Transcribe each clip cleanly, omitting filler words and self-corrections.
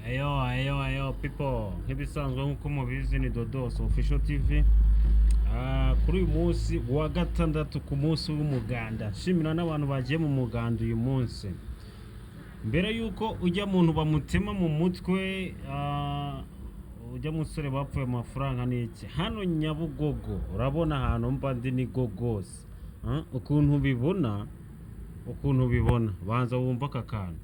Ayo people nk'ibisanzwe nk'uko mubizi ni Dodos Official TV. Kuri uyu munsi wa gatandatu ku munsi w'umuganda, nshimira n'abantu bagiye mu muganda uyu munsi. Mbere yuko ujya muntu bamutema mu mutwe, ujya musore bapfuye amafaranga n'iki, hano Nyabugogo urabona ahantu mba ndi ni Gogos. Ukuntu ubibona banza wumva aka kantu.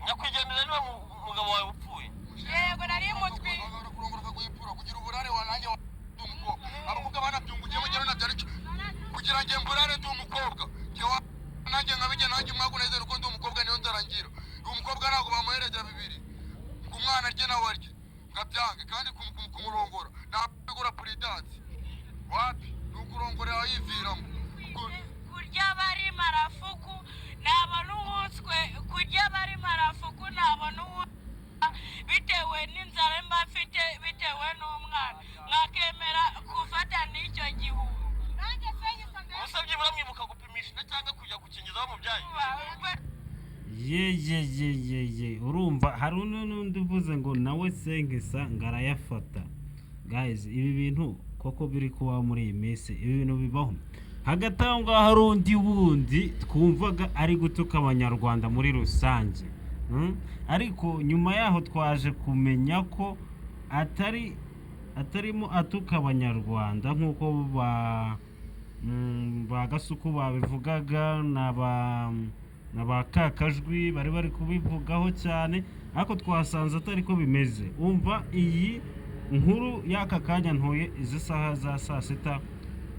Nyakwigendera niwe mugabo wawe upfuye. Yego nari mutwi. Kurongora kuyipura kugira uburare wananye umukobwa. Abakobwa banabyungukiye mu gihe nabyari kugira nge mburare ndi umukobwa. Cyo nanjye nkabije nanjye mwaguneze ruko ndi umukobwa niyo ndarangira. Umukobwa ntago bamuhereje bibiri. Umwana rye nawe arye. Ngabyange kandi kumurongora. Nabigura puridansi. Wapi? Nukurongora ayiviramo. Kurya bari marafuku n'abantu umuswe, kurya bari marafuku n'abantu bitewe n'inzara mba mfite bitewe n'umwana mwakemera gufata n'icyo gihugu. Musabye muramwibuka gupimisha cyangwa kujya gukingiza aho mubyaye. Ye urumva hari n'undi uvuze ngo nawe sengisa ngarayafata. Guys, ibi bintu koko biri kuba muri iyi minsi, ibi bintu bibaho. Hagati aho ngaho hari undi wundi twumvaga ari gutuka abanyarwanda muri rusange, ariko nyuma yaho twaje kumenya ko atarimo atuka abanyarwanda nk'uko ba Gasuku babivugaga n'aba Kakajwi bari kubivugaho cyane, ariko twasanze atari ko bimeze. Umva iyi nkuru y'aka kanya ntoye izi saha za saa sita,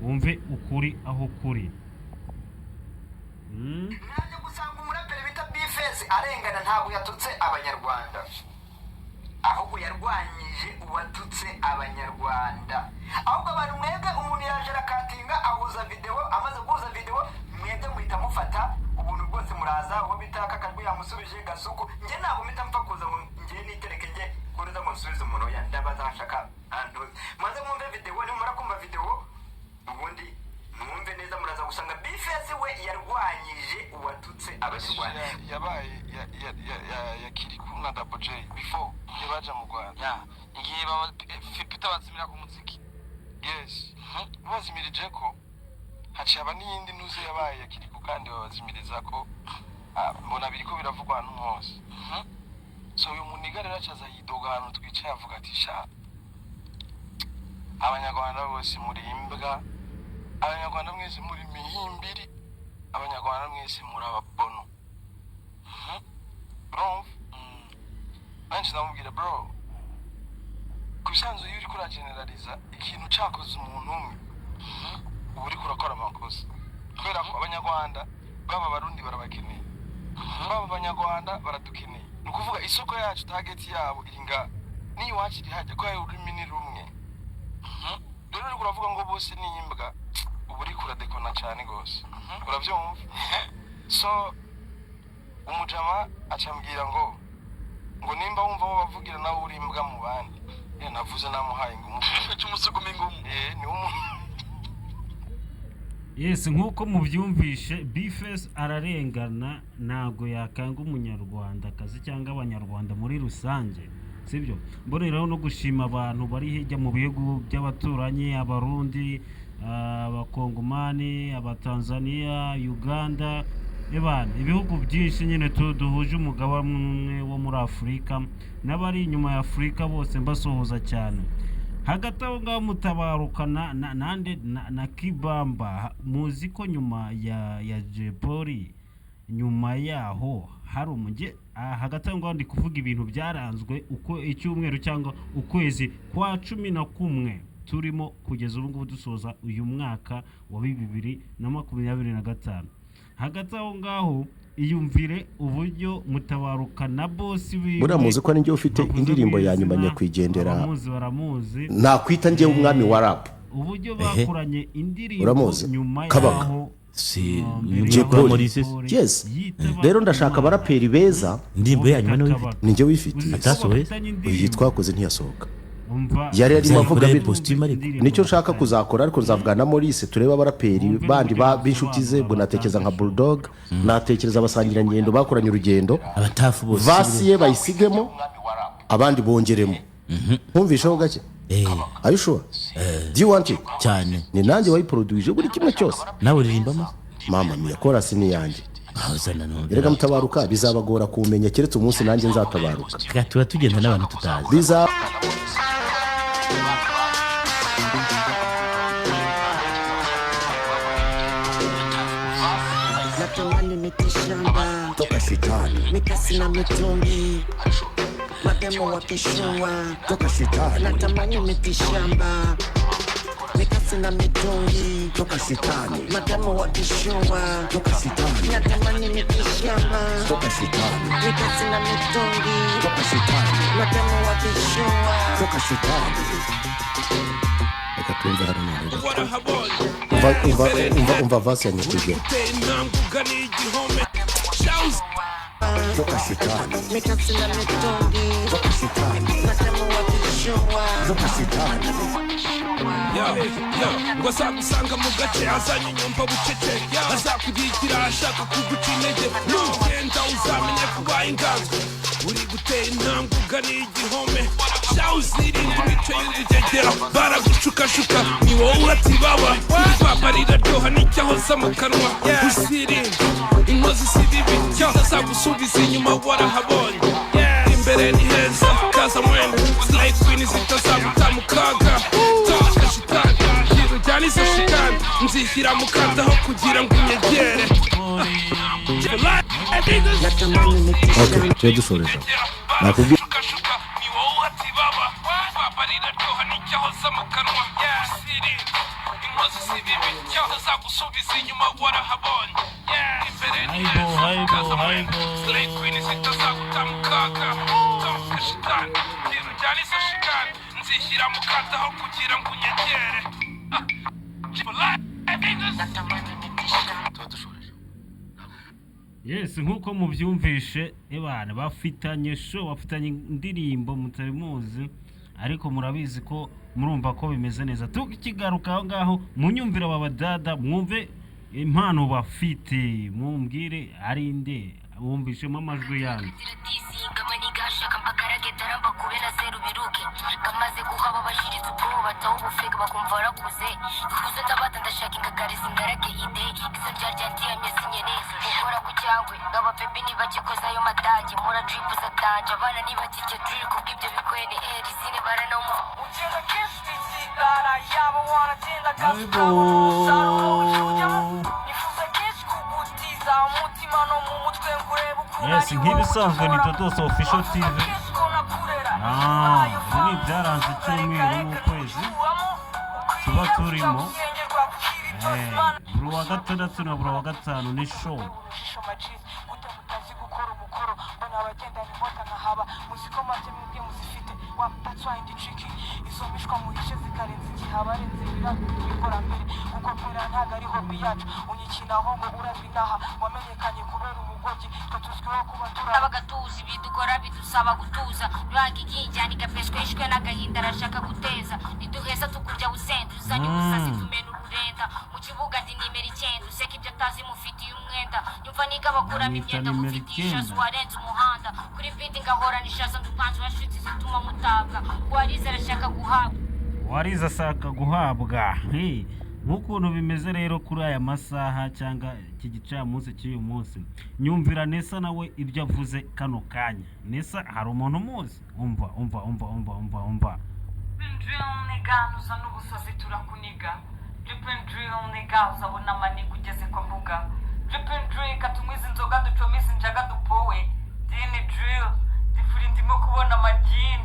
wumve ukuri aho kuri. Naje gusanga umuraperi bita Bifez arengana ntabwo yatutse abanyarwanda, ahubwo yarwanyije uwatutse abanyarwanda. Ahubwo abantu mwebwe umuntu yaje rakatinga ahuza video, amaze guhuza video mwebwe muhita mufata ubuntu bwose muraza uwo bita Kakajwi yamusubije Gasuku. Nge ntabwo mpita mpfa kuza nge nitereke nge kuruza musubiza umuntu ya ndabaza ashaka anduze. Maze mwumve video, nimara kumva video ubundi mwumve neza muraza gusanga Bifez we yarwanyije uwatutse abanyarwanda. Yabaye yakiri kuna Double J before yabaje mu Rwanda. Ngiye baba Peter bazimira ku muziki. Yes. Bazimirije ko haciye n'iyindi ntuze yabaye yakiri ku kandi babazimiriza ko mbona biriko biravugwa ahantu hose. So uyu muniga rero acaza yidoga ahantu twicaye avuga ati sha abanyarwanda bose muri imbwa, abanyarwanda mwese muri mihimbiri, abanyarwanda mwese muri ababono. Bro, nanjye ndamubwira bro, kubisanzwe iyo uri kura generaliza ikintu cyakoze umuntu umwe, ubu uri kurakora amakosa. Kubera ko abanyarwanda baba barundi barabakeneye, baba abanyarwanda baradukeneye. Ni ukuvuga isoko yacu target yabo iri nga niyo wakiri hajya ko ari ururimi ni rumwe. Rero uri kuravuga ngo bose ni imbwa, ubu uri kuradekona cyane gose. Urabyumva? So umujama acambwira ngo nimba wumva wo bavugira nawe uri imbwa mu bandi. Navuze namuhaye ngo umufashe cy'umusugumi ngumu. Ni umuntu. Yes, nkuko mubyumvishe Bifez ararengana, ntago yakanga umunyarwanda kazi cyangwa abanyarwanda muri rusange, sibyo? Mboneraho no gushima abantu bari hirya mu bihugu by'abaturanyi, abarundi, abakongomani, abatanzania, Uganda, ibihugu byinshi nyine duhuje umugabane wo muri Afurika n'abari inyuma ya Afurika bose mbasohoza cyane. Hagati aho ngaho mutabarukana na Kibamba, muzi ko nyuma ya Jepoli nyuma yaho hari umujye. Hagati aho ngaho ndi kuvuga ibintu byaranzwe uko icyumweru cyangwa ukwezi kwa 11 turimo kugeza ubu ngubu dusoza uyu mwaka wa 2025. Hagati aho ngaho iyumvire uburyo mutabaruka na boss wiwe. Muramuzi ko ninjye ufite indirimbo ya nyuma nyakwigendera. Baramuzi. Nakwita njye umwami wa rap. Uburyo bakoranye indirimbo nyuma yaho si yes. Rero ndashaka abaraperi beza. Indirimbo ya nyuma ninjye wifite. Atasohoye. Iyi twakoze ntiyasohoka. yari arimo avuga indirimbo nicyo nshaka kuzakora ariko nzavugana na Maurice tureba abaraperi bandi b'inshuti ze ubwo natekereza nka Bulldog natekereza abasangirangendo bakoranye urugendo abatafu bose vasi ye bayisigemo abandi bongeremo nkumvishaho gake are you sure do you want it cyane ni nanjye wayiproduce buri kimwe cyose nawe uririmba mama mia chorus ni yanjye ahozana no erega mutabaruka bizabagora kumenya keretse umunsi nanjye nzatabaruka tuba tugenda n'abantu tutazi biza natamani mitishamba toka shetani mikasi na mitungi mademo wakishua toka shetani natamani mitishamba mikasi na mitungi toka shetani mademo wakishua toka shetani natamani mitishamba toka shetani mikasi na mitungi toka shetani mademo wakishua toka shetani akatunza harimo umva vasi yanikuja toka shetani mikasi na mitungi toka shetani mademo wakishua toka shetani ngo azagusanga mu gace azanye inyumba bucece azakugira ashaka kuguca intege nugenda uzamenya kubaye inganzwe uri gutera intambwe uganiye igihome sha uzirinde imico y'ubugegera baragucukashuka ni wowe uratibaba ibaba riraryoha n'icyahoza mu kanwa uzirinde inkozi z'ibibi azagusubiza inyuma warahabonye imbere ni heza kaza mwene slay queen zitazaguta mu kaga ujyana izo shikani nzishyira mu kandaho kugira ngo unyegere okay tuye dusoreje nakubwiye ni wowe atibaba baba riraryoha n'icyahoza mu kanwa usirinde inkozi z'ibibi azagusubiza inyuma warahabonye imbere ni heza kaza mwene slay queen zitazaguta mu kaga kashitani ujyana izo shikani nzishyira mu kandaho kugira ngo unyegere yes nkuko mubyumvishe ebana bafitanye indirimbo mutari muzi ariko murabizi ko murumva ko bimeze neza tukigaruka aho ngaho munyumvira babadada mwumve impano bafite mumbwire ari nde wumvishemo amajwi yanyu gashaka mbakarage daramba kubera zeru biruke kamaze kuhaba bashiritse ubwoba bataho ubufega bakumva barakuze kuze ndabata ndashaka ingagariza ingarage ide izo ryarya ndiyamye sinyeneza ukora ku cyangwe ngaba pepi ntibagikoza ayo madage mura drip zatanje abana ntibakirya drill kubw'ibyo bikwene eri zine barana mu ucenga kenshi sigara yabo wanatinda gasukamo nifuza kenshi kugutiza umutima no mu mutwe ngureba ukuntu yes nk'ibisanzwe ni Dodos Official TV ibi byaranze icyumweru n'ukwezi tuba turimo buri wa gatandatu na buri wa gatanu ni show abagatuzi bidukora bidusaba gutuza rwanga ikinjyana igapeshwa ishwe n'agahinda arashaka guteza niduheza tukurya busenda uzanye ubusasi tumena ururenda mu kibuga ndi nimero 9 useka ibyo atazi mufitiye umwenda nyumva niga bakuramo imyenda mufitiye ishazi warenze umuhanda kuri bidi ngahora nishaza ndupanze washuti zituma mutabwa warize arashaka guhabwa warize asaka guhabwa nk'ukuntu bimeze rero kuri aya masaha cyangwa iki gicamunsi cy'uyu munsi nyumvira Nesa nawe ibyo avuze kano kanya Nesa hari umuntu muzi umva drill nigga nuza n'ubusazi turakuniga drip and drill nigga uzabona amaniga ugeze kwa mbuga drip and drill katumwiza inzoga ducomisa injaga dupowe dini drill difuri ndimo kubona amagini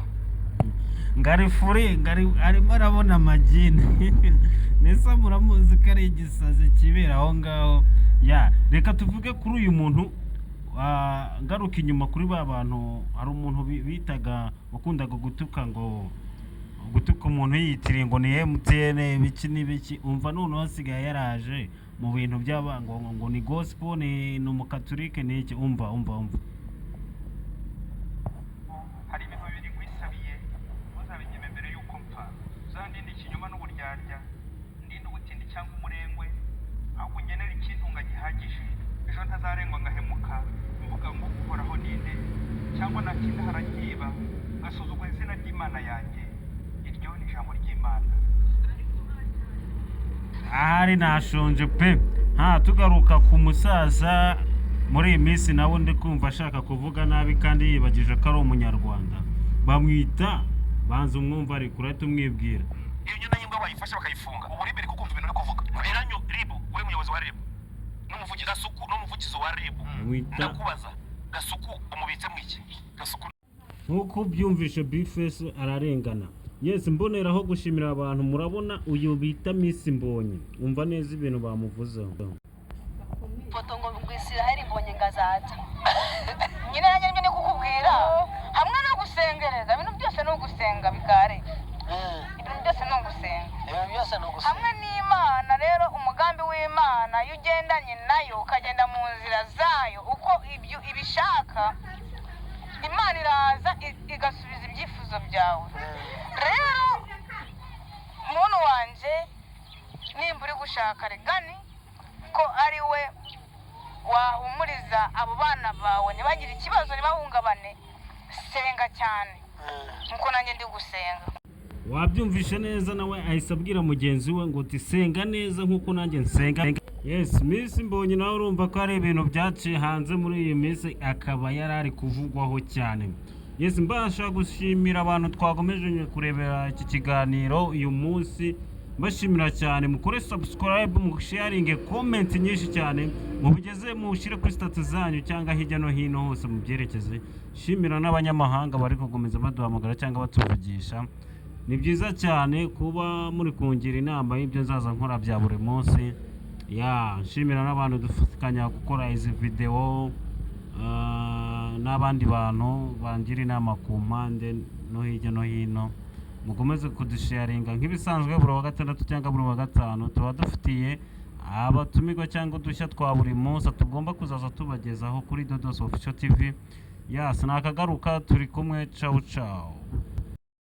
ngari arimo arabona amagini Nesa muramuzi ko ari igisazi kibera aho ngaho reka tuvuge kuri uyu muntu ngaruka inyuma kuri ba bantu hari umuntu bitaga wakundaga gutuka umuntu yitiriye ngo ni MTN biki n'ibiki umva none hasigaye yaraje mu bintu by'abango ngo ni gospel ni umukatolike n'iki umva hari ibintu bibiri nkwisabiye muzabinyeme mbere ikindi harakiba gasuzugura izina ry'Imana yanjye iryo ni ijambo ry'Imana. ahari nashonje pe. Tugaruka ku musaza muri iyi minsi nawe ndi kumva ashaka kuvuga nabi kandi yibagije ko ari umunyarwanda. Bamwita banza umwumva ariko urahita umwibwira. iyo nyina y'imbwa bayifashe bakayifunga ubu ribe riko kumva ibintu uri kuvuga biranyo ribu uri muyobozi wa ribu n'umuvugizi Gasuku n'umuvugizi wa ribu ndakubaza Gasuku umubitse mwiki Gasuku nkuko byumvishe Bifese ararengana. Yes, mboneraho gushimira abantu. Murabona uyu bita Miss Mbonyi, umva neza ibintu bamuvuzeho. Foto ngo Isiraheli Mbonyi ngazaza nyine nanjye nyine kukubwira hamwe no gusengereza ibintu byose no gusenga bikare ibintu byose no gusenga hamwe n'Imana. Rero umugambi w'Imana iyo ugendanye nayo ukagenda mu nzira zayo uko ibyo ibishaka, Imana iraza igasubiza ibyifuzo byawe. Rero muntu wanje nimba uri gushaka Regani ko ari we wahumuriza abo bana bawe ntibagire ikibazo ntibahungabane, senga cyane nkuko nanjye ndi gusenga. Wabyumvishe neza nawe ahise abwira mugenzi we ngo tisenga neza nkuko nanjye nsenga. Yes, Miss Mbonyi nawe urumva ko ari ibintu byaciye hanze muri iyi minsi akaba yarari kuvugwaho cyane. Yes, mbasha gushimira abantu twagomeje kurebera iki kiganiro uyu munsi. Mbashimira cyane mukore subscribe, musharinge, comment nyinshi cyane, mubigeze mushire kuri status zanyu cyangwa hirya no hino hose mubyerekeze. Shimira n'abanyamahanga bari kugomeza baduhamagara cyangwa batuvugisha. Ni byiza cyane kuba muri kungira inama y'ibyo nzaza nkora bya buri munsi. Shimira n'abantu dufatikanya gukora izi video n'abandi bantu bangira inama ku mpande no hirya no hino. Mukomeze kudusharinga nk'ibisanzwe buri wa gatandatu cyangwa buri wa gatanu tuba dufitiye abatumirwa cyangwa udushya twa buri munsi tugomba kuzaza tubagezaho kuri Dodos Official TV. Sinakagaruka turi kumwe. Ciao ciao.